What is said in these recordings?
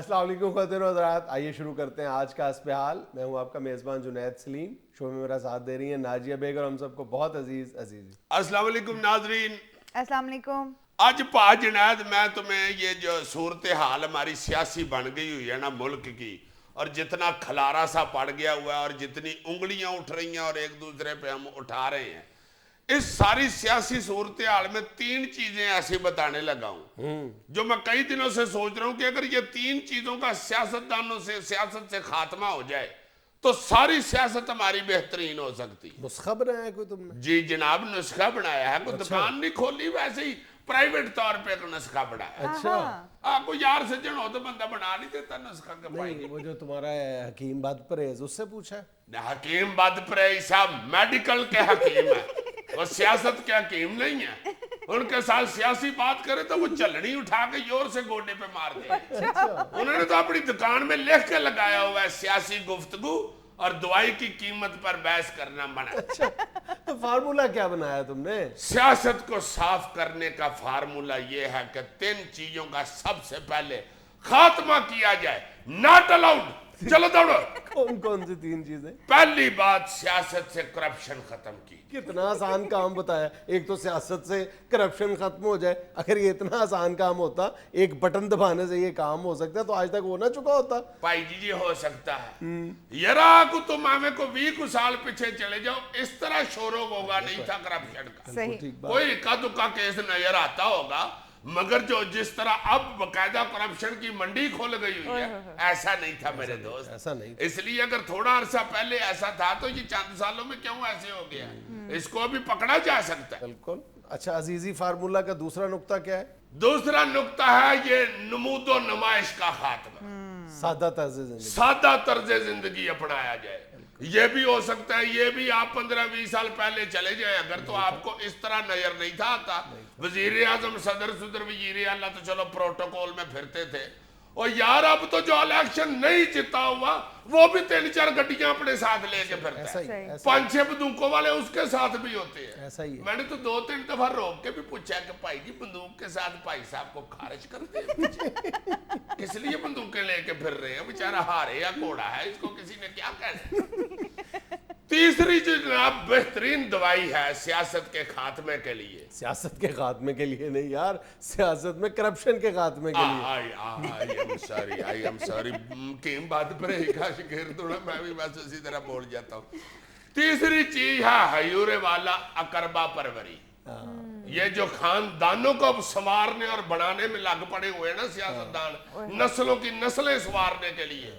السلام علیکم خواتین و حضرات، آئیے شروع کرتے ہیں آج کا حسب حال۔ میں ہوں آپ کا میزبان جنید سلیم، شو میں میرا ساتھ دے رہی ہیں ناجیہ بیگ اور ہم سب کو بہت عزیز عزیزی۔ السلام علیکم ناظرین، السلام علیکم۔ آج پا جنید میں تمہیں یہ جو صورتحال ہماری سیاسی بن گئی ہوئی ہے نا ملک کی، اور جتنا کھلارا سا پڑ گیا ہوا ہے اور جتنی انگلیاں اٹھ رہی ہیں اور ایک دوسرے پہ ہم اٹھا رہے ہیں، اس ساری سیاسی صورتحال میں 3 چیزیں ایسی بتانے لگا ہوں جو میں کئی دنوں سے سوچ رہا ہوں کہ اگر یہ 3 چیزوں کا سیاستدانوں سے سیاست سے خاتمہ ہو جائے تو ساری سیاست ہماری بہترین ہو سکتی۔ نسخہ بنایا ہے کوئی تم نے؟ جی جناب، نسخہ بنایا ہے، کوئی دکان نہیں کھولی، ویسے ہی پرائیویٹ طور پہ ایک نسخہ بنایا ہے۔ اچھا، آپ کو یار سجن ہو تو بندہ بنا نہیں دیتا نسخہ کے پائی۔ نہیں وہ جو تمہارا حکیم بد پرہیز اس سے پوچھا ہے؟ حکیم بد پرہیز صاحب میڈیکل کے حکیم ہے، وہ سیاست کے حکیم نہیں ہے۔ ان کے ساتھ سیاسی بات کرے تو وہ چلنی اٹھا کے زور سے گوڈے پہ مار دے۔ انہوں نے تو اپنی دکان میں لکھ کے لگایا ہوا ہے سیاسی گفتگو اور دوائی کی قیمت پر بحث کرنا منع۔ اچھا، تو فارمولہ کیا بنایا تم نے؟ سیاست کو صاف کرنے کا فارمولہ یہ ہے کہ 3 چیزوں کا سب سے پہلے خاتمہ کیا جائے۔ ناٹ الاؤڈ، چلو دوڑو۔ کون کون سی 3 چیزیں؟ پہلی بات، سیاست سے کرپشن ختم کی۔ کتنا آسان کام بتایا۔ ایک تو سیاست سے کرپشن ختم ہو جائے، اگر یہ اتنا آسان کام ہوتا، ایک بٹن دبانے سے یہ کام ہو سکتا تو آج تک ہو نہ چکا ہوتا۔ بھائی جی ہو سکتا ہے، یرا کو تم ہمیں کو 20 سال پیچھے چلے جاؤ، اس طرح شورو ہوگا نہیں تھا کرپشن کا۔ صحیح۔ کوئی اکا دکا کیس نظر آتا ہوگا، مگر جو جس طرح اب باقاعدہ کرپشن کی منڈی کھول گئی ہوئی ہے، ایسا نہیں تھا میرے دوست۔ ایسا نہیں۔ اس لیے اگر تھوڑا عرصہ پہلے ایسا تھا تو یہ چند سالوں میں کیوں ایسے ہو گیا؟ اس کو ابھی پکڑا جا سکتا ہے۔ بالکل۔ اچھا، عزیزی فارمولہ کا دوسرا نقطہ کیا ہے؟ دوسرا نقطہ ہے یہ نمود و نمائش کا خاتمہ۔ سادہ طرز زندگی۔ سادہ طرز زندگی اپنایا جائے۔ یہ بھی ہو سکتا ہے، یہ بھی آپ 15-20 سال پہلے چلے جائیں اگر تو آپ کو اس طرح نظر نہیں تھا آتا۔ وزیر اعظم صدر وزیر اعلیٰ تو چلو پروٹوکول میں پھرتے تھے، اور یار اب تو جو الیکشن نہیں جتا ہوا وہ بھی 3-4 گڈیاں اپنے ساتھ لے کے پھرتا ہے، 5-6 بندوقوں والے اس کے ساتھ بھی ہوتے ہیں۔ ایسا ہی ہے۔ میں نے تو 2-3 دفعہ روک کے بھی پوچھا کہ بھائی جی بندوق کے ساتھ بھائی صاحب کو خارج کرتے ہیں، اس لیے بندوقیں لے کے پھر رہے ہیں، بیچارہ ہارے یا گھوڑا ہے، اس کو کسی نے کیا کہنا۔ تیسری جو جناب بہترین دوائی ہے سیاست کے خاتمے کے لیے، سیاست کے خاتمے کے لیے نہیں یار، سیاست میں کرپشن کے خاتمے کے لیے۔ آئی ایم سوری کیم بات پر ہی کا شکر دوڑا، میں بھی بس اسی طرح بول جاتا ہوں۔ تیسری چیز ہے حیور والا اقربا پروری۔ یہ جو خاندانوں کو سنوارنے اور بڑھانے میں لگ پڑے ہوئے نا سیاستدان، نسلوں کی نسلیں سنوارنے کے لیے،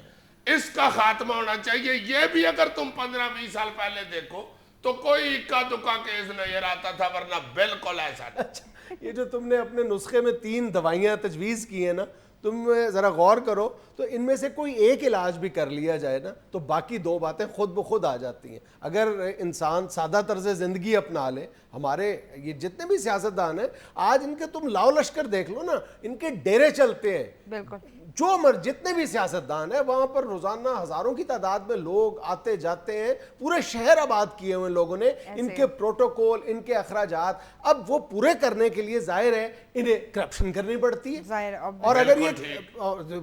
اس کا خاتمہ ہونا چاہیے۔ یہ بھی اگر تم 15-20 سال پہلے دیکھو تو کوئی اکا دکا کیس نظر آتا تھا، ورنہ بالکل ایسا نہیں۔ اچھا، یہ جو تم نے اپنے نسخے میں 3 دوائیاں تجویز کی ہیں نا، تم ذرا غور کرو تو ان میں سے کوئی ایک علاج بھی کر لیا جائے نا تو باقی 2 باتیں خود بخود آ جاتی ہیں۔ اگر انسان سادہ طرز زندگی اپنا لے، ہمارے یہ جتنے بھی سیاستدان ہیں آج ان کے تم لاؤ لشکر دیکھ لو نا، ان کے ڈیرے چلتے ہیں۔ بالکل۔ جو جتنے بھی سیاستدان ہیں وہاں پر روزانہ ہزاروں کی تعداد میں لوگ آتے جاتے ہیں، پورے شہر آباد کیے ہوئے لوگوں نے، ان کے پروٹوکول، ان کے اخراجات، اب وہ پورے کرنے کے لیے ظاہر ہے انہیں کرپشن کرنی پڑتی ہے۔ اور اگر یہ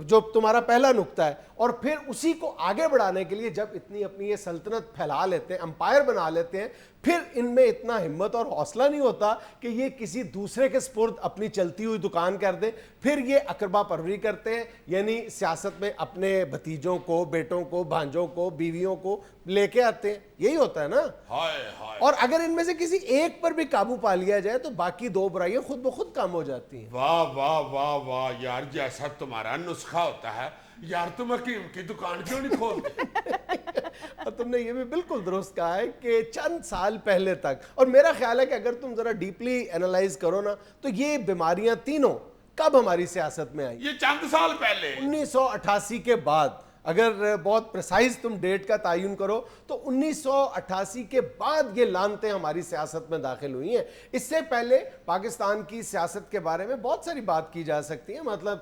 جو تمہارا پہلا نقطہ ہے، اور پھر اسی کو آگے بڑھانے کے لیے جب اتنی اپنی یہ سلطنت پھیلا لیتے ہیں، امپائر بنا لیتے ہیں، پھر ان میں اتنا ہمت اور حوصلہ نہیں ہوتا کہ یہ کسی دوسرے کے سپرد اپنی چلتی ہوئی دکان کر دیں، پھر یہ اقربا پروری کرتے ہیں، یعنی سیاست میں اپنے بھتیجوں کو، بیٹوں کو، بھانجوں کو، بیویوں کو لے کے آتے ہیں۔ یہی ہوتا ہے نا۔ اور اگر ان میں سے کسی ایک پر بھی قابو پا لیا جائے تو باقی 2 برائیاں خود بخود کم ہو جاتی ہیں۔ واہ واہ واہ واہ یار، جیسا تمہارا نسخہ ہوتا ہے یار، تم حکیم کی دکان کیوں نہیں کھولتے؟ اور تم نے یہ بھی بالکل درست کہا ہے کہ چند سال پہلے تک، اور میرا خیال ہے کہ اگر تم ذرا ڈیپلی اینالائز کرو نا تو یہ بیماریاں تینوں کب ہماری سیاست میں آئی؟ یہ چند سال پہلے 1988 کے بعد۔ اگر بہت پریسائز تم ڈیٹ کا تعین کرو تو 1988 کے بعد یہ لانتیں ہماری سیاست میں داخل ہوئی ہیں۔ اس سے پہلے پاکستان کی سیاست کے بارے میں بہت ساری بات کی جا سکتی ہے، مطلب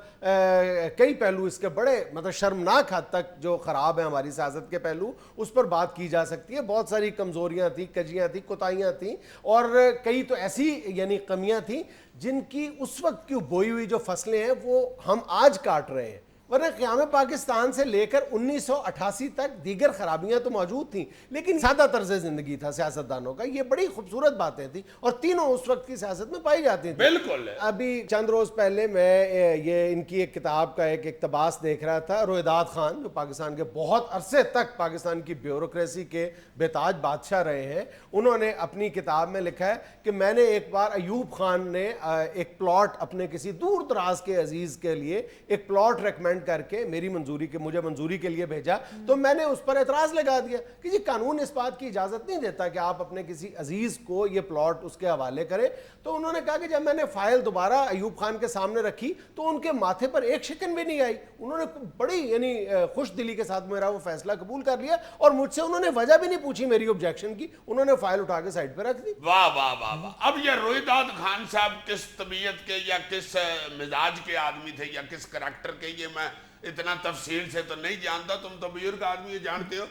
کئی پہلو اس کے بڑے مطلب شرمناک حد تک جو خراب ہیں ہماری سیاست کے پہلو، اس پر بات کی جا سکتی ہے۔ بہت ساری کمزوریاں تھیں، کجیاں تھیں، کوتاہیاں تھیں، اور کئی تو ایسی یعنی کمیاں تھیں جن کی اس وقت کی بوئی ہوئی جو فصلیں ہیں وہ ہم آج کاٹ رہے ہیں۔ ورنہ قیام پاکستان سے لے کر 1988 تک دیگر خرابیاں تو موجود تھیں لیکن سادہ طرز زندگی تھا سیاستدانوں کا. یہ بڑی خوبصورت باتیں تھیں اور تینوں اس وقت کی سیاست میں پائی جاتی تھیں. بالکل. ابھی چند روز پہلے میں یہ ان کی ایک کتاب کا ایک اقتباس دیکھ رہا تھا. رویداد خان جو پاکستان کے بہت عرصے تک پاکستان کی بیوروکریسی کے بے تاج بادشاہ رہے ہیں, انہوں نے اپنی کتاب میں لکھا ہے کہ میں نے ایک بار ایوب خان نے ایک پلاٹ اپنے کسی دور دراز کے عزیز کے لیے ایک پلاٹ ریکمینڈ کر کے میری منظوری کے مجھے منظوری کے لیے بھیجا, تو میں نے اس پر اعتراض لگا دیا کہ جی قانون اس بات کی اجازت نہیں دیتا کہ آپ اپنے کسی عزیز کو یہ پلاٹ اس کے حوالے کریں. تو انہوں نے کہا کہ جب میں نے فائل دوبارہ ایوب خان کے سامنے رکھی تو ان کے ماتھے پر ایک شکن بھی نہیں آئی. انہوں نے بڑی یعنی خوش دلی کے ساتھ میرا وہ فیصلہ قبول کر لیا اور مجھ سے انہوں نے وجہ بھی نہیں پوچھی میری آبجیکشن کی, انہوں نے فائل اٹھا کے سائڈ پہ رکھ دی. واہ واہ واہ واہ. اب یہ رویداد خان صاحب کس طبیعت کے یا کس مزاج کے آدمی تھے یا کس کریکٹر کے, یہ میں اتنا تفصیل سے تو نہیں جانتا, تم تو بزرگ آدمی جانتے ہو,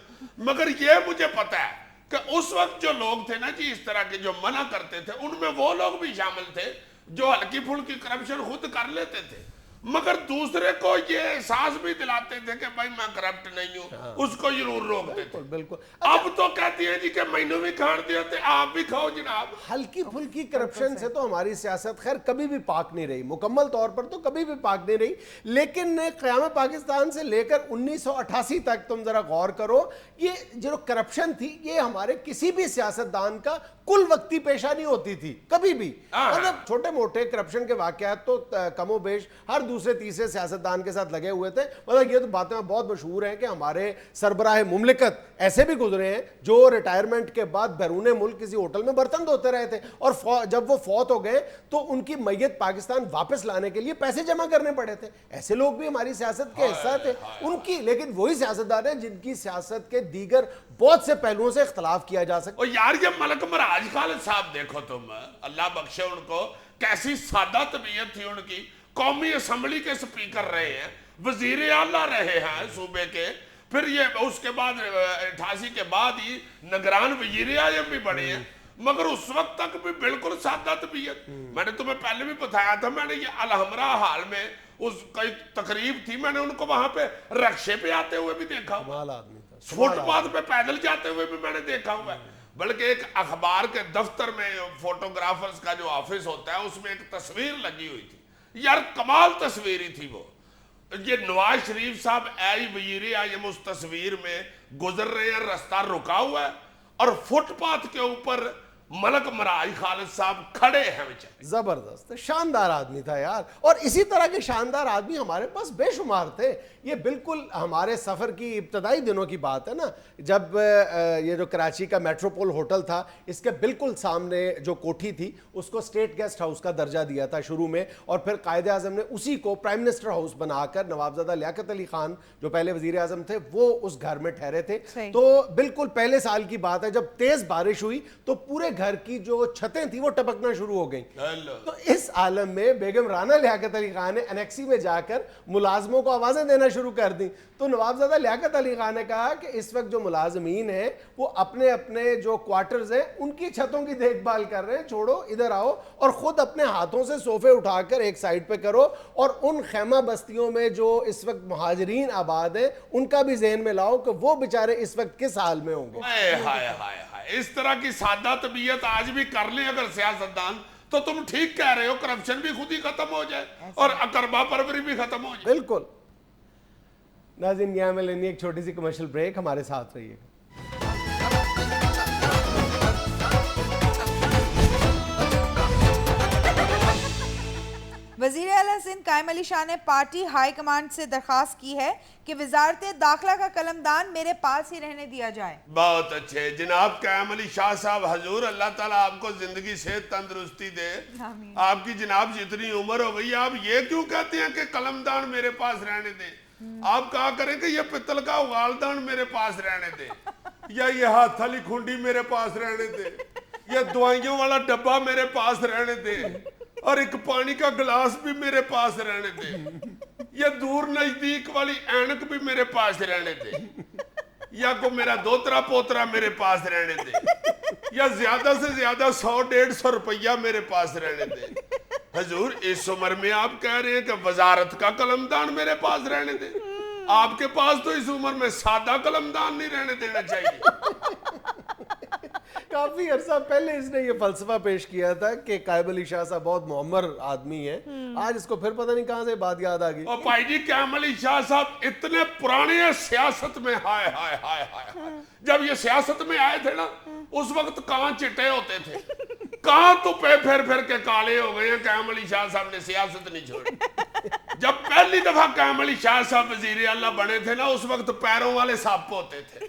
مگر یہ مجھے پتا ہے کہ اس وقت جو لوگ تھے نا جی اس طرح کے جو منع کرتے تھے, ان میں وہ لوگ بھی شامل تھے جو ہلکی پھلکی کرپشن خود کر لیتے تھے مگر دوسرے کو یہ احساس بھی دلاتے تھے کہ بھائی میں کرپٹ نہیں ہوں, اس کو ضرور روکتے تھے. بالکل. اب تو کہتی ہیں جی کہ مینو بھی کھان دیا تھے, آپ بھی کھاؤ جناب. ہلکی پھلکی کرپشن سے تو ہماری سیاست خیر کبھی بھی پاک نہیں رہی, مکمل طور پر تو کبھی بھی پاک نہیں رہی, لیکن قیام پاکستان سے لے کر 1988 تک تم ذرا غور کرو, یہ جو کرپشن تھی یہ ہمارے کسی بھی سیاستدان کا کل وقتی پیشہ نہیں ہوتی تھی کبھی بھی. مطلب چھوٹے موٹے کرپشن کے واقعات تو کم و بیش ہر دوسرے تیسرے سیاستدان کے ساتھ لگے ہوئے تھے. مطلب یہ تو باتیں بہت مشہور ہیں کہ ہمارے سربراہ مملکت ایسے بھی گزرے ہیں جو ریٹائرمنٹ کے بعد بیرون ملک کسی ہوٹل میں برتن دھوتے رہے تھے اور جب وہ فوت ہو گئے تو ان کی میت پاکستان واپس لانے کے لیے پیسے جمع کرنے پڑے تھے. ایسے لوگ بھی ہماری سیاست کے حصہ تھے ان کی, لیکن وہی سیاستدان ہیں جن کی سیاست کے دیگر بہت سے پہلوؤں سے اختلاف کیا جا سکتا. اور یار یہ ملک مراج خالد صاحب دیکھو تم, اللہ بخشے ان کو, کیسی سادہ طبیعت تھی ان کی. قومی اسمبلی کے سپیکر رہے ہیں, وزیر اعلیٰ رہے ہیں صوبے کے, پھر یہ اس کے بعد 88 کے بعد ہی نگران وزیر اعظم بھی بنے ہیں, مگر اس وقت تک بھی بالکل سادہ طبیعت. میں نے تمہیں پہلے بھی بتایا تھا, میں نے یہ الحمرہ حال میں اس کا تقریب تھی, میں نے ان کو وہاں پہ رکشے پہ آتے ہوئے بھی دیکھا ہوا, فٹ پاتھ پہ پیدل جاتے ہوئے بھی میں نے دیکھا ہوا ہے. بلکہ ایک اخبار کے دفتر میں فوٹوگرافرز کا جو آفس ہوتا ہے اس میں ایک تصویر لگی ہوئی تھی, یار کمال تصویری تھی وہ. یہ نواز شریف صاحب اے وزیر اعظم اس تصویر میں گزر رہے ہیں, رستہ رکا ہوا ہے اور فٹ پاتھ کے اوپر ملک مراج خالد صاحب کھڑے ہیں. زبردست شاندار آدمی تھا یار, اور اسی طرح کے شاندار آدمی ہمارے پاس بے شمار تھے. یہ بالکل ہمارے سفر کی ابتدائی دنوں کی بات ہے نا, جب یہ جو کراچی کا میٹروپول ہوٹل تھا اس کے بالکل سامنے جو کوٹھی تھی اس کو اسٹیٹ گیسٹ ہاؤس کا درجہ دیا تھا شروع میں, اور پھر قائد اعظم نے اسی کو پرائم منسٹر ہاؤس بنا کر نوابزادہ لیاقت علی خان جو پہلے وزیر اعظم تھے وہ اس گھر میں ٹھہرے تھے. تو بالکل پہلے سال کی بات ہے, جب تیز بارش ہوئی تو پورے گھر کی جو چھتیں تھیں وہ ٹپکنا شروع ہو گئیں. تو اس عالم میں بیگم رانا لیاقت علی خان نے انیکسی میں جا کر ملازموں کو آوازیں دینا شروع کر دی. تو نوابزادہ لیاقت علی خان نے کہا کہ اس وقت جو ملازمین ہیں وہ اپنے اپنے جو کوارٹرز ہیں ان کی چھتوں کی دیکھ بھال کر رہے ہیں, چھوڑو ادھر آؤ اور خود اپنے ہاتھوں سے صوفے اٹھا کر ایک سائڈ پہ کرو اور ان خیمہ بستیوں میں جو اس وقت مہاجرین آباد ہیں ان کا بھی ذہن میں لاؤ کہ وہ بیچارے اس وقت کس حال میں ہوں گے. اس طرح کی سادہ طبیعت آج بھی کر لیں اگر سیاستدان تو تم ٹھیک کہہ رہے ہو, کرپشن بھی خود ہی ختم ہو جائے اور اقربا پروری بھی ختم ہو جائے. بالکل. ناظرین یہاں میں لینی ایک چھوٹی سی کمرشل بریک, ہمارے ساتھ رہیے گا. وزیر اعلیٰ سندھ قائم علی شاہ نے پارٹی ہائی کمانڈ سے درخواست کی ہے کہ وزارت داخلہ کا قلمدان میرے پاس ہی رہنے دیا جائے. بہت اچھے جناب قائم علی شاہ صاحب, حضور اللہ تعالیٰ آپ کو زندگی صحت تندرستی دے. آپ کی جناب جتنی عمر ہو گئی آپ یہ کیوں کہتے ہیں کہ قلمدان میرے پاس رہنے دیں؟ آپ کہا کریں کہ یہ پتل کا اغالدان میرے پاس رہنے دے, یا یہ ہاتھ والی کھنڈی میرے پاس رہنے دے, یہ دوائیوں والا ڈبہ میرے پاس رہنے دے, اور ایک پانی کا گلاس بھی میرے پاس رہنے دے, یہ دور نزدیک والی اینک بھی میرے پاس رہنے دے, یا کو میرا دوترا پوترا میرے پاس رہنے دے, یا زیادہ سے زیادہ 100-150 روپیہ میرے پاس رہنے دے. حضور اس عمر میں آپ کہہ رہے ہیں کہ وزارت کا قلمدان میرے پاس رہنے دے. آپ کے پاس تو اس عمر میں سادہ قلمدان نہیں رہنے دینا چاہیے. کافی عرصہ پہلے اس نے یہ فلسفہ پیش کیا تھا کہ قائب علی شاہ صاحب بہت معمر آدمی ہے. آج اس کو پھر پتہ نہیں کہاں سے بات یاد آ گئی. اور بھائی جی قائم علی شاہ صاحب اتنے پرانے ہیں سیاست میں. ہائے ہائے ہائے ہائے, جب یہ سیاست میں آئے تھے نا اس وقت کہاں چٹے ہوتے تھے, کہاں تو پھر پھر کے کالے ہو گئے ہیں. قائم علی شاہ صاحب نے سیاست نہیں چھوڑی. جب پہلی دفعہ قائم علی شاہ صاحب وزیر اعلیٰ بنے تھے نا اس وقت پیروں والے سپ ہوتے تھے.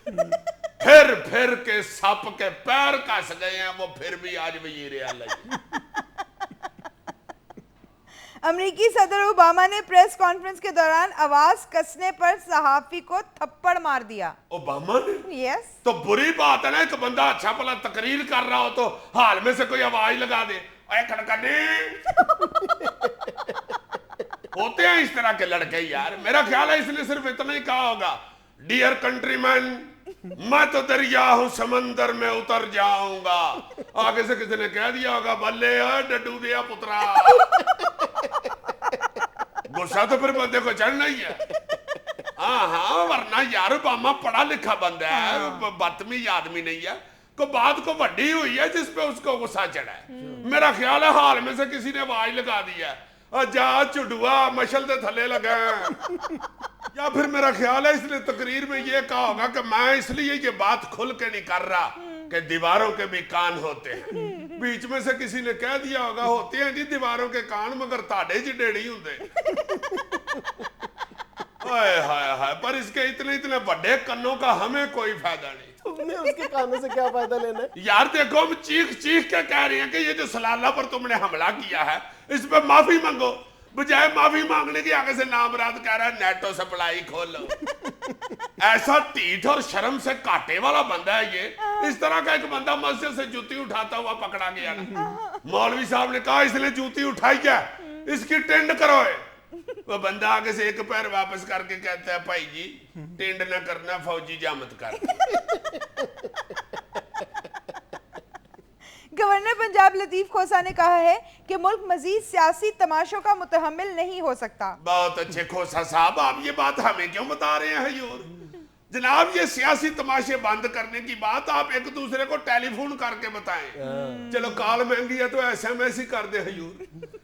پھر کے سپ کے پیر کس گئے ہیں, وہ پھر بھی آج وزیر اعلیٰ. امریکی صدر اوباما نے پریس کانفرنس کے دوران آواز کسنے پر صحافی کو تھپڑ مار دیا. اوباما نے؟ یس. تو بری بات ہے نا کہ بندہ اچھا پلا تقریر کر رہا ہو تو حال میں سے کوئی آواز لگا دے, اے کھڑکنے. ہوتے ہیں اس طرح کے لڑکے یار. میرا خیال ہے اس نے صرف اتنا ہی کہا ہوگا, ڈیئر کنٹری مین میں تو دریا ہوں سمندر میں اتر جاؤں گا. آگے سے کسی نے کہہ دیا ہوگا بلے ڈڈو دیا پترا. غصہ تو پھر بندے کو چڑھنا ہی ہے. ہاں ورنہ یار اوباما پڑھا لکھا بندہ ہے, بدتمیز آدمی نہیں ہے. کو بات کو وڈی ہوئی ہے جس پہ اس کو غصہ چڑھا ہے. میرا خیال ہے حال میں سے کسی نے آواز لگا دی ہے, جا چڈوا مشل دے تھلے لگا. یا پھر میرا خیال ہے اس نے تقریر میں یہ کہا ہوگا کہ میں اس لیے یہ بات کھل کے نہیں کر رہا کہ دیواروں کے بھی کان ہوتے ہیں. بیچ میں سے کسی نے کہہ دیا ہوگا ہوتے ہیں جی دیواروں کے کان مگر تاڑے جڈے نہیں ہوتے. ہائے ہائے ہائے, پر اس کے اتنے بڑے کنوں کا ہمیں کوئی فائدہ نہیں. تم نے اس کے کانوں سے کیا فائدہ لینا ہے یار. دیکھو ہم چیخ کے کہہ رہے ہیں کہ یہ جو سلالہ پر تم نے حملہ کیا ہے اس پہ معافی مانگو. بجائے معافی مانگنے کی آگے سے نامراد کہہ رہا ہے نیٹو سپلائی کھولو. ایسا ٹیٹ اور شرم سے کاٹے والا بندہ ہے یہ. اس طرح کا ایک بندہ مسجد سے جوتی اٹھاتا ہوا پکڑا گیا نا, مولوی صاحب نے کہا اس نے جوتی اٹھائی ہے اس کی ٹینڈ کرو. وہ بندہ آگے سے ایک پیر واپس کر کے کہتا ہے بھائی جی ٹینڈ نہ کرنا فوجی جامت کر. گورنر پنجاب لطیف کھوسا نے کہا ہے کہ ملک مزید سیاسی تماشوں کا متحمل نہیں ہو سکتا. بہت اچھے کھوسا صاحب, آپ یہ بات ہمیں کیوں بتا رہے ہیں حضور؟ جناب یہ سیاسی تماشے بند کرنے کی بات آپ ایک دوسرے کو ٹیلی فون کر کے بتائیں. چلو کال مہنگی ہے تو ایس ایم ایس ہی کر دے حضور,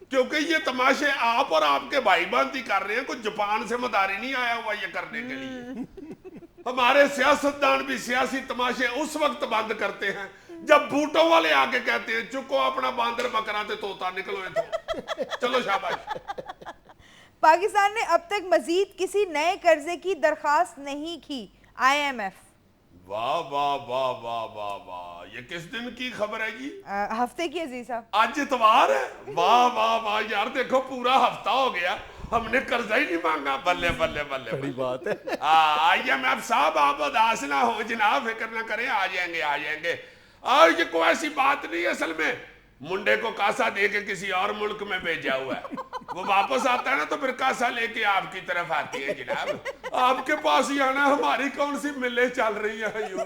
کیونکہ یہ تماشے آپ اور آپ کے بھائی بہن ہی کر رہے ہیں. کچھ جاپان سے مداری نہیں آیا ہوا یہ کرنے کے لیے. ہمارے سیاستدان بھی سیاسی تماشے اس وقت بند کرتے ہیں جب بوٹوں والے آگے کہتے ہیں چکو اپنا باندر بکرا تے توتا نکلو تو. چلو شاباش. پاکستان نے اب تک مزید کسی نئے قرضے کی درخواست نہیں کی. I M F. واہ واہ واہ واہ واہ واہ, یہ کس دن کی خبر ہے جی؟ ہفتے کی عزیز صاحب. آج اتوار ہے. واہ واہ واہ یار, دیکھو پورا ہفتہ ہو گیا ہم نے قرضہ ہی نہیں مانگا. بلے بلے بلے بڑی بات ہے. آئی ایم ایف صاحب آپ اداس نہ ہو جناب, فکر نہ کریں, آ جائیں گے. اور یہ کوئی ایسی بات نہیں ہے. اصل میں منڈے کو کاسا دے کے کسی اور ملک میں بھیجا ہوا ہے, وہ واپس آتا ہے نا تو پھر کاسا لے کے آپ کی طرف آتی ہے. جناب آپ کے پاس ہی آنا, ہماری کون سی ملیں چل رہی ہیں؟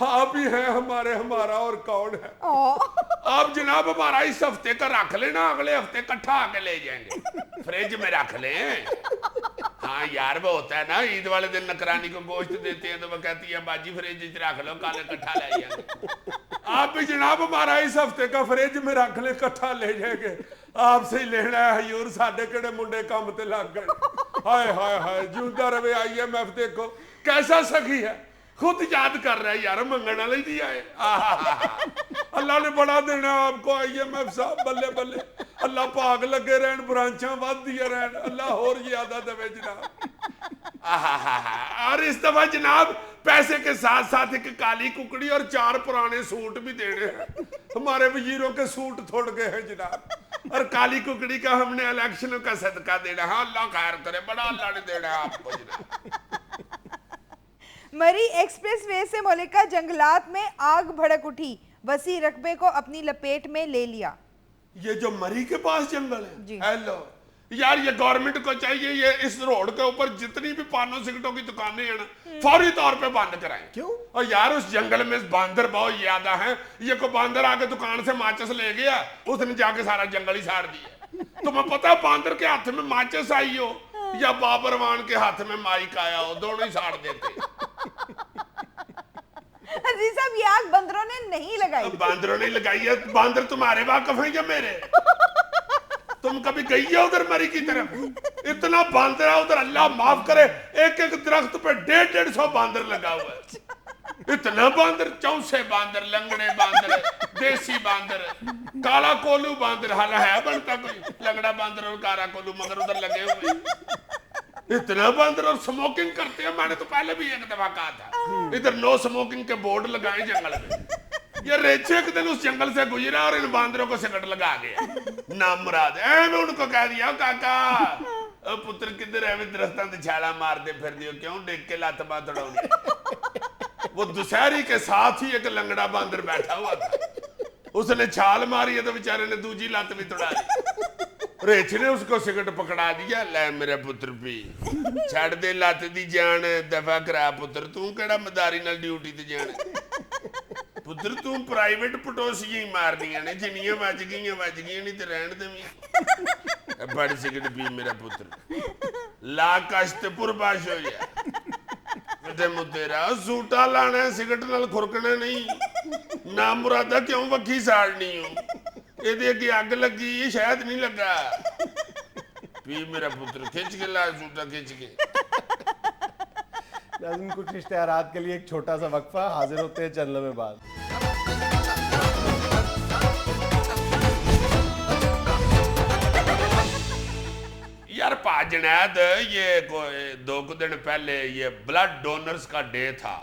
آپ ہی ہیں ہمارا اور کون ہے؟ آپ جناب ہمارا اس ہفتے کا رکھ لینا, اگلے ہفتے کٹھا آ کے لے جائیں گے, فریج میں رکھ لیں. ہاں یار وہ ہوتا ہے نا عید والے دن نکرانی کو گوشت دیتے ہیں تو وہ کہتی ہے باجی فریج رکھ لو کالے کٹھا لے جائیں گے. آپ بھی جناب ہمارا اس ہفتے کا فریج میں رکھ لیں, کٹھا لے جائیں گے. آپ سے ہی لینا ہے حضور, ساڈے کڑے منڈے کام تے لگ گئے. ہائے ہائے ہائے, جیوندا رہے آئی ایم ایف. دیکھو کیسا سخی ہے, خود یاد کر رہا ہے یار, منگن والا ہی دیا ہے. اللہ نے بڑا دینا آپ کو آئی ایم ایف صاحب. بلے بلے, اللہ پاک لگے رہن, برانچاں ود دیا رہن, اللہ اور زیادہ دے جناب. اور اس دفعہ جناب پیسے کے ساتھ ساتھ ایک کالی ککڑی اور 4 پرانے سوٹ بھی دینے ہیں. ہمارے وزیروں کے سوٹ تھوڑ گئے ہیں جناب, اور کالی ککڑی کا ہم نے الیکشنوں کا صدقہ دینا ہے. اللہ خیر کرے, بڑا اللہ نے دینا ہے آپ کو جناب. مری ایکسپریس وے سے ملکہ جنگلات میں آگ بھڑک اٹھی, وسیع رقبے کو اپنی لپیٹ میں لے لیا. یہ جو مری کے پاس جنگل ہے, جی. ہیلو, یار یہ گورنمنٹ کو چاہیے یہ اس روڈ کے اوپر جتنی بھی پانوں سگٹوں کی دکانیں ہیں نا فوری طور پہ بند کرائیں. کیوں؟ اور یار اس جنگل میں باندر بہت زیادہ ہیں. یہ کو باندر آ کے دکان سے ماچس لے گیا, اس نے جا کے سارا جنگل ہی ساڑ دیا. تمہیں پتا باندر کے ہاتھ میں ماچس آئی ہو یا بابروان کے ہاتھ میں مائک آیا ہو, دونوں ہی ساڑ دیتے. عزیز صاحب یہ آگ بندروں نے نہیں لگائی. باندروں نے لگائی ہے. باندر تمہارے واقف ہیں یا میرے؟ تم کبھی گئی ہے ادھر مری کی طرف؟ اتنا باندر ہے ادھر, اللہ معاف کرے, ایک ایک درخت پہ 150 باندر لگا ہوا ہے. اتنا باندر, چونسے باندر, لنگڑے باندر, دیسی باندر, کالا کولو باندر. حال ہے بنتا کوئی لنگڑا باندر اور کالا کولو, مگر ادھر لگے ہوئے اتنا باندر. اور سموکنگ کرتے ہیں. میں نے تو پہلے بھی ایک دفعہ کہا تھا ادھر نو سموکنگ کے بورڈ لگائیں جنگل میں. یہ ریچھے ایک دن اس جنگل سے گزرا اور ان باندروں کو سگٹ لگا گیا. نام مراد میں ان کو کہہ دیا کاکا پتر کدھر ہے درختوں تے چھالا مار دے پھر دیو, کیوں ڈیک کے لات بات اڑاؤ. وہ دسہری کے ساتھ ہی ایک لنگڑا باندر بیٹھا ہوا تھا. اس نے چھال ماری ہے تو بیچارے نے دوجی لات بھی توڑا دی. ریچھ نے اس کو سگٹ پکڑا دیا. لے میرے پتر پی چھڑ دے لات دی جان, دفع کرا پتر, تو کیڑا مداری نال ڈیوٹی تے جان پتر, تو پرائیویٹ پٹوسیاں ہی مارنیاں نے, جنیاں وج گئیاں نہیں تے رہن دے. بڑی سگٹ پی میرا پتر, لا کشت پرباش ہو جا بیٹے متیرا. سوٹا لانا ہے سگٹ نال کھرکنا نہیں. نام مرادہ کیوں وکھی ساڑنی ہوں, یہ دے کہ آگ لگی شاید نہیں لگا. پی میرا پتر, کھچ کے لا سوٹا, کھچ کے. ناظرین کچھ اشتہارات کے لیے ایک چھوٹا سا وقفہ, حاضر ہوتے ہیں چند لمحے بعد. یار پا جنید, یہ 2 دن پہلے یہ بلڈ ڈونرز کا ڈے تھا,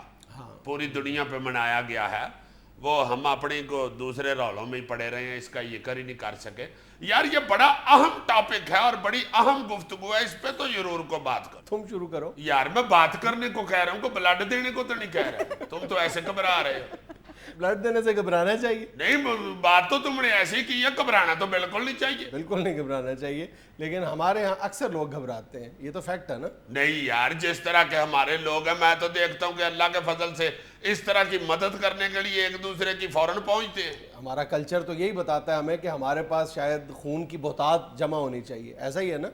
پوری دنیا پہ منایا گیا ہے. وہ ہم اپنے کو دوسرے رولوں میں ہی پڑے رہے ہیں, اس کا یہ کر ہی نہیں کر سکے. یار یہ بڑا اہم ٹاپک ہے اور بڑی اہم گفتگو ہے, اس پہ تو ضرور کو بات کرو. تم شروع کرو. یار میں بات کرنے کو کہہ رہا ہوں, کو بلڈ دینے کو تو نہیں کہہ رہا. تم تو ایسے گھبرا رہے ہو. بلڈ دینے سے گھبرانا چاہیے؟ نہیں, بات تو تم نے ایسی کی ہے, گھبرانا تو بالکل نہیں چاہیے. بالکل نہیں گھبرانا چاہیے, لیکن ہمارے ہاں اکثر لوگ گھبراتے ہیں, یہ تو فیکٹ ہے نا. نہیں یار, جس طرح کے ہمارے لوگ ہیں, میں تو دیکھتا ہوں کہ اللہ کے فضل سے اس طرح کی مدد کرنے کے لیے ایک دوسرے کی فوراً پہنچتے ہیں. ہمارا کلچر تو یہی بتاتا ہے ہمیں کہ ہمارے پاس شاید خون کی بہتات جمع ہونی چاہیے, ایسا ہی ہے نا.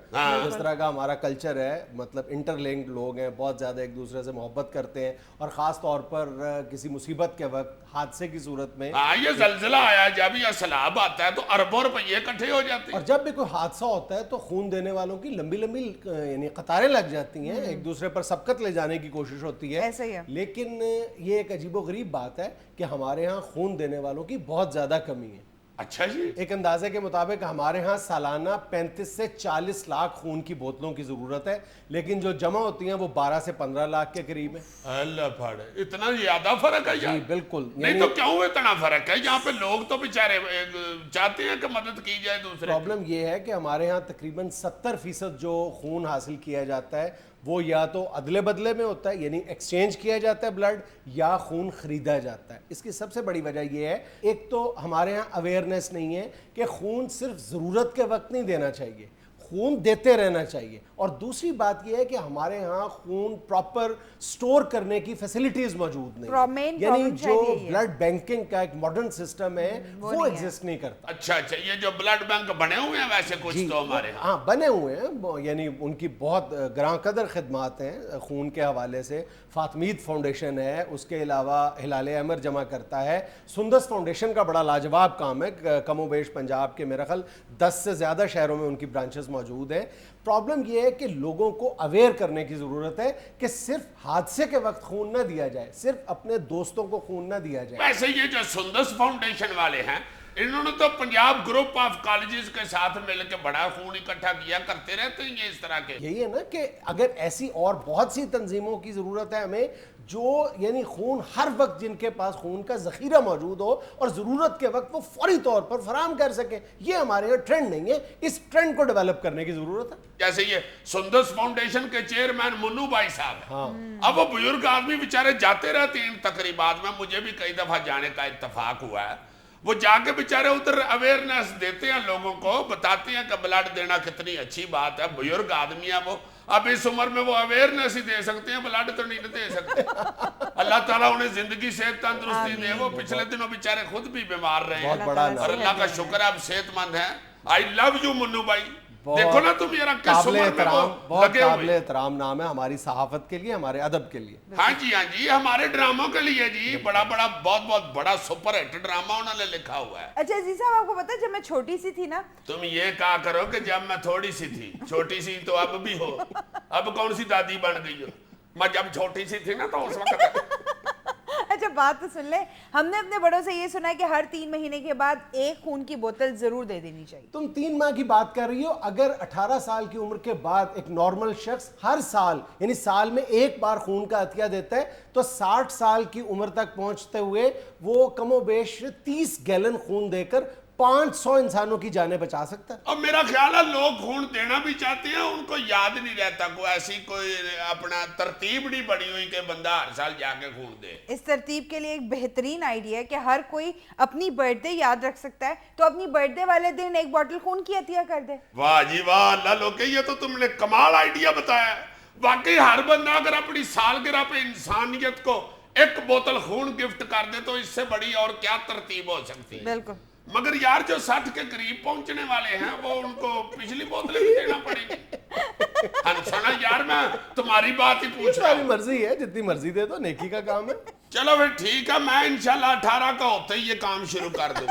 جس طرح کا ہمارا کلچر ہے, مطلب انٹر لنکڈ لوگ ہیں, بہت زیادہ ایک دوسرے سے محبت کرتے ہیں, اور خاص طور پر کسی مصیبت کے وقت, حادثے کی صورت میں. ہاں, یہ زلزلہ آیا, جب یہ سیلاب آتا ہے تو اربوں روپے اکٹھے ہو جاتے ہیں. اور جب بھی کوئی حادثہ ہوتا ہے تو خون دینے والوں کی لمبی لمبی یعنی قطاریں لگ جاتی ہیں, ایک دوسرے پر سبقت لے جانے کی کوشش ہوتی ہے. ایسا ہی ہے. لیکن یہ ایک عجیب و غریب بات ہے کہ ہمارے ہاں خون دینے والوں کی بہت زیادہ کمی ہے. اچھا جی. ایک اندازے کے مطابق ہمارے ہاں سالانہ 35 سے 40 لاکھ خون کی بوتلوں کی ضرورت ہے, لیکن جو جمع ہوتی ہیں وہ 12 سے 15 لاکھ کے قریب ہے. اللہ پھاڑے, اتنا زیادہ فرق ہے یار. جی بالکل. نہیں تو کیوں اتنا فرق ہے؟ یہاں پہ لوگ تو بیچارے چاہتے ہیں کہ مدد کی جائے دوسرے. پرابلم یہ ہے کہ ہمارے ہاں تقریباً 70% جو خون حاصل کیا جاتا ہے وہ یا تو ادلے بدلے میں ہوتا ہے, یعنی ایکسچینج کیا جاتا ہے بلڈ, یا خون خریدا جاتا ہے. اس کی سب سے بڑی وجہ یہ ہے, ایک تو ہمارے ہاں اویئرنیس نہیں ہے کہ خون صرف ضرورت کے وقت نہیں دینا چاہیے, خون دیتے رہنا چاہیے. اور دوسری بات یہ ہے کہ ہمارے ہاں خون پراپر سٹور کرنے کی فیسلٹیز موجود نہیں, یعنی جو بلڈ بینکنگ کا ایک ماڈرن سسٹم ہے وہ ایگزسٹ نہیں کرتا. اچھا, یہ جو بلڈ بینک بنے ہوئے ہیں ویسے کچھ تو ہمارے ہاں بنے ہوئے ہیں, یعنی ان کی بہت گراں قدر خدمات ہیں خون کے حوالے سے. فاطمید فاؤنڈیشن ہے, اس کے علاوہ ہلال احمر جمع کرتا ہے. سندس فاؤنڈیشن کا بڑا لاجواب کام ہے, کم و بیش پنجاب کے میرا خیال 10 سے زیادہ شہروں میں ان کی برانچز موجود ہیں. پرابلم یہ ہے کہ لوگوں کو اویئر کرنے کی ضرورت ہے کہ صرف حادثے کے وقت خون نہ دیا جائے, صرف اپنے دوستوں کو خون نہ دیا جائے. ویسے یہ جو سندس فاؤنڈیشن والے ہیں, انہوں نے تو پنجاب گروپ آف کالجز کے ساتھ مل کے بڑا خون اکٹھا کیا, کرتے رہتے ہیں یہ اس طرح کے. یہی ہے نا کہ اگر ایسی اور بہت سی تنظیموں کی ضرورت ہے ہمیں, جو یعنی خون ہر وقت, جن کے پاس خون کا ذخیرہ موجود ہو اور ضرورت کے وقت وہ فوری طور پر فراہم کر سکے. یہ ہمارے یہاں ٹرینڈ نہیں ہے, اس ٹرینڈ کو ڈیولپ کرنے کی ضرورت ہے. جیسے یہ سندس فاؤنڈیشن کے چیئرمین منو بھائی صاحب, اب وہ بزرگ آدمی بیچارے جاتے رہتے ہیں ان تقریبات میں, مجھے بھی کئی دفعہ جانے کا اتفاق ہوا ہے. وہ جا کے بیچارے ادھر اویئرنیس دیتے ہیں لوگوں کو, بتاتے ہیں کہ بلڈ دینا کتنی اچھی بات ہے. بزرگ آدمی ہے وہ, اب اس عمر میں وہ اویئرنیس ہی دے سکتے ہیں, بلڈ تو نہیں دے سکتے. اللہ تعالیٰ انہیں زندگی صحت تندرستی دے. وہ پچھلے دنوں بیچارے خود بھی بیمار رہے ہیں, اور اللہ کا شکر ہے اب صحت مند ہیں. آئی لو یو منو بھائی. دیکھو نا تم یار کس عمر میں وہ بہت قابل احترام نام ہے ہماری صحافت کے لیے, ہمارے ادب کے لیے. ہاں جی, ہمارے ڈراموں کے لیے جی, بہت بڑا سپر ہٹ ڈرامہ انہوں نے لکھا ہوا ہے. اچھا عزیز صاحب, آپ کو پتا ہے جب میں چھوٹی سی تھی نا, تم یہ کہا کرو کہ جب میں تھوڑی سی تھی, چھوٹی سی تو اب بھی ہو, اب کون سی دادی بن گئی ہو. میں جب چھوٹی سی تھی نا تو اس وقت. اچھا بات تو سن لیں, ہم نے اپنے بڑوں سے یہ سنا ہے کہ ہر 3 مہینے کے بعد ایک خون کی بوتل ضرور دے دینی چاہیے. تم 3 ماہ کی بات کر رہی ہو, اگر 18 سال کی عمر کے بعد ایک نارمل شخص ہر سال یعنی سال میں ایک بار خون کا عطیہ دیتا ہے تو 60 سال کی عمر تک پہنچتے ہوئے وہ کم و بیش 30 گیلن خون دے کر 500 انسانوں کی جانیں بچا سکتا ہے. اور میرا خیال ہے لوگ خون دینا بھی چاہتے ہیں, ان کو یاد نہیں رہتا, کوئی ایسی کوئی اپنا ترتیب نہیں بڑی ہوئی کہ بندہ ہر سال جا کے خون دے. اس ترتیب کے لیے ایک بہترین آئیڈیا ہے کہ ہر کوئی اپنی برتھ ڈے یاد رکھ سکتا ہے, تو اپنی برتھ ڈے والے دن ایک بوتل خون کی عطیہ کر دے. واہ جی واہ, اللہ لوگ یہ تو تم نے کمال آئیڈیا بتایا ہے. واقعی ہر بندہ اگر اپنی سالگرہ پہ انسانیت کو ایک بوتل خون گفٹ کر دے تو اس سے بڑی اور کیا ترتیب ہو سکتی ہے. بالکل. مگر یار جو 60 کے قریب پہنچنے والے ہیں وہ ان کو پچھلی بوتلیں بھی دینا پڑے گی. ہنسنا یار, میں تمہاری بات ہی پوچھ رہا ہوں. مرضی ہے, جتنی مرضی دے دو, نیکی کا کام ہے. چلو پھر ٹھیک ہے, میں انشاءاللہ 18 کا ہوتے ہی یہ کام شروع کر دوں.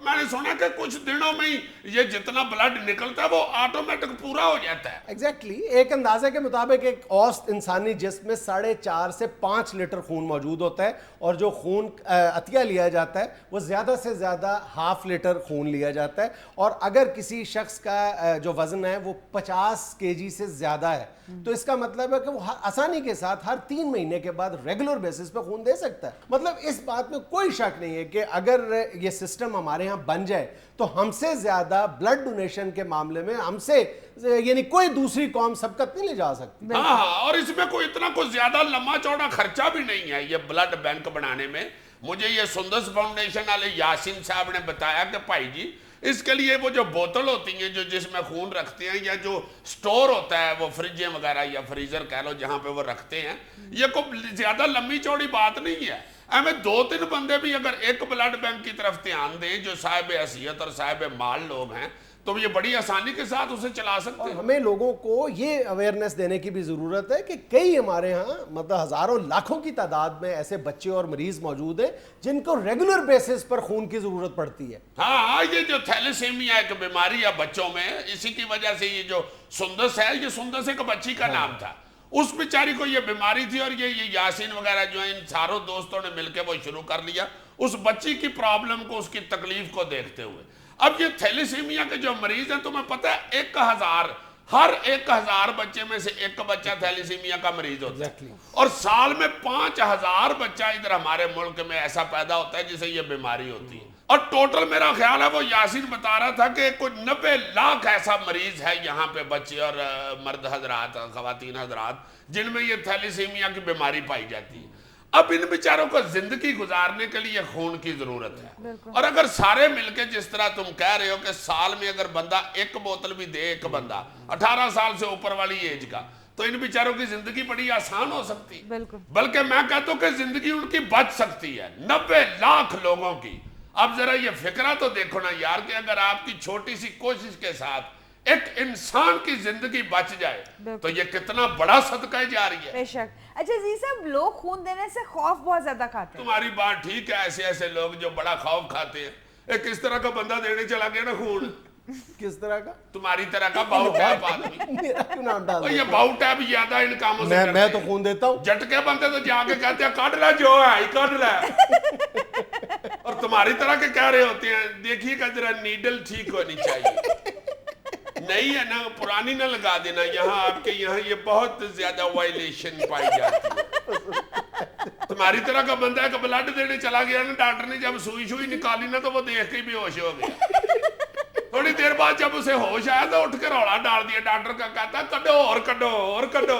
میں نے سنا کہ کچھ دنوں میں ہی یہ جتنا بلڈ نکلتا ہے وہ آٹومیٹک پورا ہو جاتا ہے. ایگزیکٹلی ایک اندازے کے مطابق ایک اوسط انسانی جسم میں 4.5 سے 5 لیٹر خون موجود ہوتا ہے, اور جو خون عطیہ لیا جاتا ہے وہ زیادہ سے زیادہ ½ لیٹر خون لیا جاتا ہے. اور اگر کسی شخص کا جو وزن ہے وہ 50 kg سے زیادہ ہے تو اس کا مطلب ہے کہ وہ آسانی کے ساتھ ہر 3 مہینے کے بعد ریگولر بیسس پہ خون دے سکتا ہے. مطلب اس بات میں کوئی شک نہیں ہے کہ اگر یہ سسٹم ہمارے ہاں بن جائے تو ہم سے زیادہ بلڈ ڈونیشن کے معاملے میں ہم سے یعنی کوئی دوسری قوم سبقت نہیں لے جا سکتی. ہاں, اور اس میں کوئی اتنا کوئی زیادہ لمبا چوڑا خرچہ بھی نہیں ہے یہ بلڈ بینک بنانے میں. مجھے یہ سندس فاؤنڈیشن والے یاسین صاحب نے بتایا کہ بھائی جی اس کے لیے وہ جو بوتل ہوتی ہیں جو جس میں خون رکھتے ہیں, یا جو سٹور ہوتا ہے وہ فریجیں وغیرہ یا فریزر کہہ لو جہاں پہ وہ رکھتے ہیں, یہ کوئی زیادہ لمبی چوڑی بات نہیں ہے. ہمیں 2-3 بندے بھی اگر ایک بلڈ بینک کی طرف دھیان دیں جو صاحب حیثیت اور صاحب مال لوگ ہیں تو یہ بڑی آسانی کے ساتھ اسے چلا سکتے ہیں. ہمیں لوگوں کو یہ اویئرنیس دینے کی بھی ضرورت ہے کہ کئی ہمارے ہاں مطلب ہزاروں لاکھوں کی تعداد میں ایسے بچے اور مریض موجود ہیں جن کو ریگولر بیسس پر خون کی ضرورت پڑتی ہے. ہاں, یہ جو تھیلیسیمیا ایک بیماری ہے بچوں میں, اسی کی وجہ سے یہ جو سندس ہے, یہ سندس ایک بچی کا نام تھا, اس بیچاری کو یہ بیماری تھی, اور یہ یاسین وغیرہ جو ہیں ان ساروں دوستوں نے مل کے وہ شروع کر لیا اس بچی کی پرابلم کو, اس کی تکلیف کو دیکھتے ہوئے. اب یہ تھیلیسیمیا کے جو مریض ہیں تمہیں پتہ ہے 1000 ہر 1000 بچے میں سے ایک بچہ تھیلیسیمیا کا مریض ہوتا ہے, اور سال میں 5000 بچہ ادھر ہمارے ملک میں ایسا پیدا ہوتا ہے جسے یہ بیماری ہوتی ہے. اور ٹوٹل میرا خیال ہے وہ یاسین بتا رہا تھا کہ کوئی 90 لاکھ ایسا مریض ہے یہاں پہ بچے اور مرد حضرات, خواتین حضرات, جن میں یہ تھیلیسیمیا کی بیماری پائی جاتی ہے. اب ان بیچاروں کو زندگی گزارنے کے لیے خون کی ضرورت ہے, اور اگر سارے مل کے جس طرح تم کہہ رہے ہو کہ سال میں اگر بندہ ایک بوتل بھی دے, ایک بندہ 18 سال سے اوپر والی ایج کا, تو ان بیچاروں کی زندگی بڑی آسان ہو سکتی. بلکہ میں کہتا ہوں کہ زندگی ان کی بچ سکتی ہے, 90 لاکھ لوگوں کی. اب ذرا یہ فکرہ تو دیکھو نا یار کہ اگر آپ کی چھوٹی سی کوشش کے ساتھ ایک انسان کی زندگی بچ جائے تو یہ کتنا بڑا صدقہ جاری ہے. بے شک. اچھا جی صاحب, لوگ خون دینے سے خوف بہت زیادہ کھاتے ہیں. تمہاری بات ٹھیک ہے, ایسے لوگ جو بڑا خوف کھاتے ہیں. ایک اس طرح کا بندہ دینے چلا گیا نا خون, کس طرح کا؟ تمہاری طرح کا باؤ ٹیپ آدمی. یہ باؤ ٹیپ زیادہ ان کاموں سے میں تو خون دیتا ہوں. جھٹکے بندے تو جا کے کہتے ہیں کاٹ لے جو ہے ہی کاٹ لے. اور تمہاری طرح کے کہہ رہے ہوتے ہیں دیکھیے کہ ذرا نیڈل ٹھیک ہونی چاہیے, نہیں ہے نا پرانی نہ لگا دینا, یہاں آپ کے یہاں یہ بہت زیادہ وائلیشن پائی جاتی ہے. تمہاری طرح کا بندہ ہے کہ بلڈ دینے چلا گیا نا, ڈاکٹر نے جب سوئی نکالی نا تو وہ دیکھ کے بھی ہوش ہو گیا. تھوڑی دیر بعد جب اسے ہوش آیا تو اٹھ کے روڑا ڈال دیا, ڈاکٹر کا کہتا کڈو اور کڈو اور کڈو.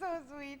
So sweet.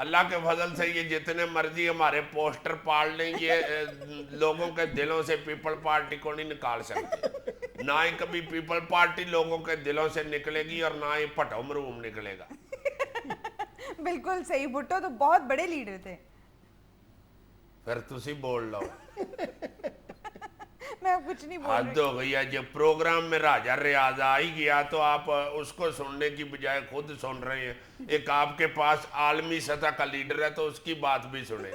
اللہ کے فضل سے یہ جتنے مرضی ہمارے پوسٹر پاڑ لیں یہ لوگوں کے دلوں سے پیپل پارٹی کو نہیں نکال سکتے. نہ ہی کبھی پیپل پارٹی لوگوں کے دلوں سے نکلے گی اور نہ ہی پٹھو مرحوم نکلے گا. بالکل صحیح. بھٹو تو بہت بڑے لیڈر تھے. پھر تسی بول لو. میں اب کچھ نہیں بول حد ہو گئی ہے. جب پروگرام میں راجہ ریاض آ ہی گیا تو آپ اس کو سننے کی بجائے خود سن رہے ہیں. ایک آپ کے پاس عالمی سطح کا لیڈر ہے تو اس کی بات بھی سنیں.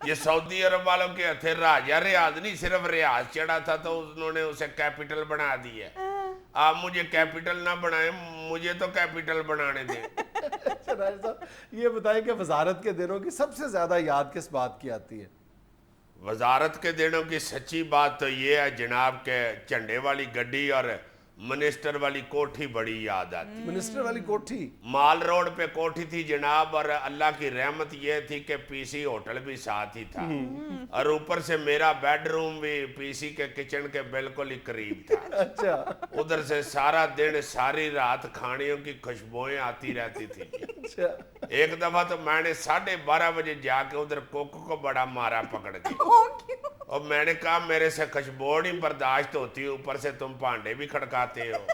یہ سعودی عرب والوں کے ہتھے راجہ ریاض نہیں صرف ریاض چڑھا تھا تو انہوں نے اسے کیپٹل بنا دی ہے. آپ مجھے کیپٹل نہ بنائیں, مجھے تو کیپٹل بنانے دیں. راجہ صاحب یہ بتائیں کہ وزارت کے دنوں کی سب سے زیادہ یاد کس بات کی آتی ہے؟ وزارت کے دنوں کی سچی بات تو یہ ہے جناب کہ جھنڈے والی گڈی اور منسٹر والی کوٹھی بڑی یاد آتی. منسٹر والی کوٹھی مال روڈ پہ کوٹھی تھی جناب, اور اللہ کی رحمت یہ تھی کہ پی سی ہوٹل بھی ساتھ ہی تھا, اور اوپر سے میرا بیڈ روم بھی پی سی کے کچن کے بالکل ہی قریب تھا. اچھا ادھر سے سارا دن ساری رات کھانیوں کی خوشبوئیں آتی رہتی تھی. اچھا. ایک دفعہ تو میں نے 12:30 بجے جا کے ادھر کوکو کو بڑا مارا پکڑ کے, اور میں نے کہا میرے سے خوشبو نہیں برداشت ہوتی, اوپر سے تم پانڈے بھی کھڑکاتے ہو.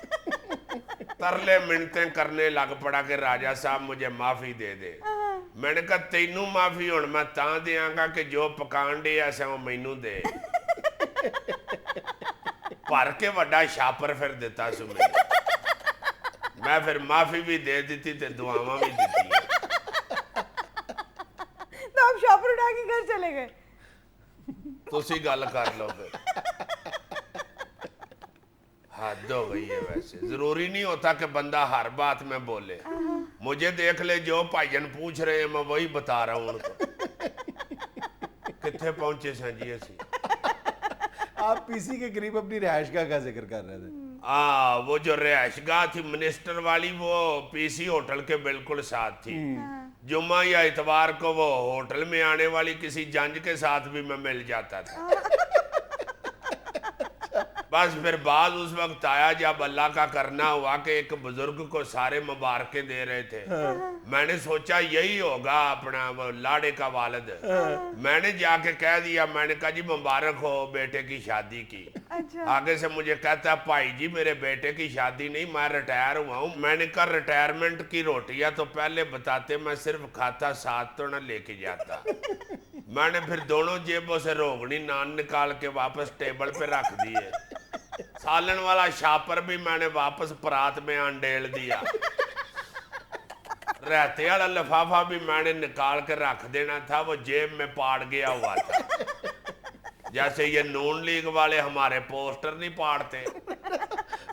ترلے منتیں کرنے لگ پڑا کہ راجہ صاحب مجھے معافی دے دے. میں نے کہا تینوں معافی ہوں میں تاں دیاں گا کہ جو پکان دے ایسے وہ مینوں دے. پر کے وڈا شاپر پھر دیتا سو میں پھر معافی بھی دے دیتی تے دعاواں بھی دیتی. تو آپ شاپر اٹھا کے گھر چلے گئے. تسی گل کر لو پھر. حد ہو گئی ہے. ویسے ضروری نہیں ہوتا کہ بندہ ہر بات میں بولے. مجھے دیکھ لے جو بھائی جان پوچھ رہے ہیں میں وہی بتا رہا ہوں ان کو. کتنے پہنچے سیں جی اسی. آپ پی سی کے قریب اپنی رہائش گاہ کا ذکر کر رہے تھے. وہ جو رہائش گاہ تھی منسٹر والی وہ پی سی ہوٹل کے بالکل ساتھ تھی. جمعہ یا اتوار کو وہ ہوٹل میں آنے والی کسی جنج کے ساتھ بھی میں مل جاتا تھا. بس پھر بعد اس وقت آیا جب اللہ کا کرنا ہوا کہ ایک بزرگ کو سارے مبارکیں دے رہے تھے. میں نے سوچا یہی ہوگا اپنا وہ لاڑے کا والد. میں نے جا کے کہہ دیا, میں نے کہا جی مبارک ہو بیٹے کی شادی کی. آگے سے مجھے کہتا ہے بھائی جی میرے بیٹے کی شادی نہیں, میں ریٹائر ہوا ہوں. میں نے کہا ریٹائرمنٹ کی روٹیاں تو پہلے بتاتے, میں صرف کھاتا ساتھ تو نہ لے کے جاتا. میں نے پھر دونوں جیبوں سے روغنی نان نکال کے واپس ٹیبل پہ رکھ دیے. سالن والا شاپر بھی میں نے واپس پرات میں انڈیل دیا. رہتے والا لفافہ بھی میں نے نکال کے رکھ دینا تھا, وہ جیب میں پاڑ گیا ہوا تھا. جیسے یہ نون لیگ والے ہمارے پوسٹر نہیں پاڑتے.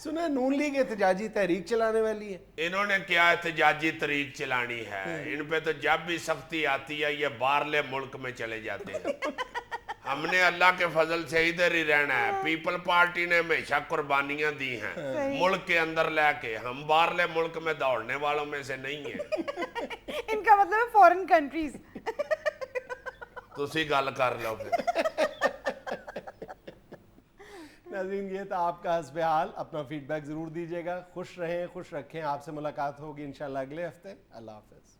سنیں نون لیگ احتجاجی تحریک چلانے والی ہے. انہوں نے کیا احتجاجی تحریک چلانی ہے. ان پہ تو جب بھی سختی آتی ہے یہ باہرلے ملک میں چلے جاتے ہیں. ہم نے اللہ کے فضل سے ادھر ہی رہنا ہے. پیپل پارٹی نے ہمیشہ قربانیاں دی ہیں ملک کے اندر لے کے. ہم باہرلے ملک میں دوڑنے والوں میں سے نہیں ہیں. ان کا مطلب ہے فورن کنٹریز. تسی گل کر لو پھر. ناظرین یہ تھا آپ کا حسب حال. اپنا فیڈ بیک ضرور دیجیے گا. خوش رہیں, خوش رکھیں. آپ سے ملاقات ہوگی انشاءاللہ اگلے ہفتے. اللہ حافظ.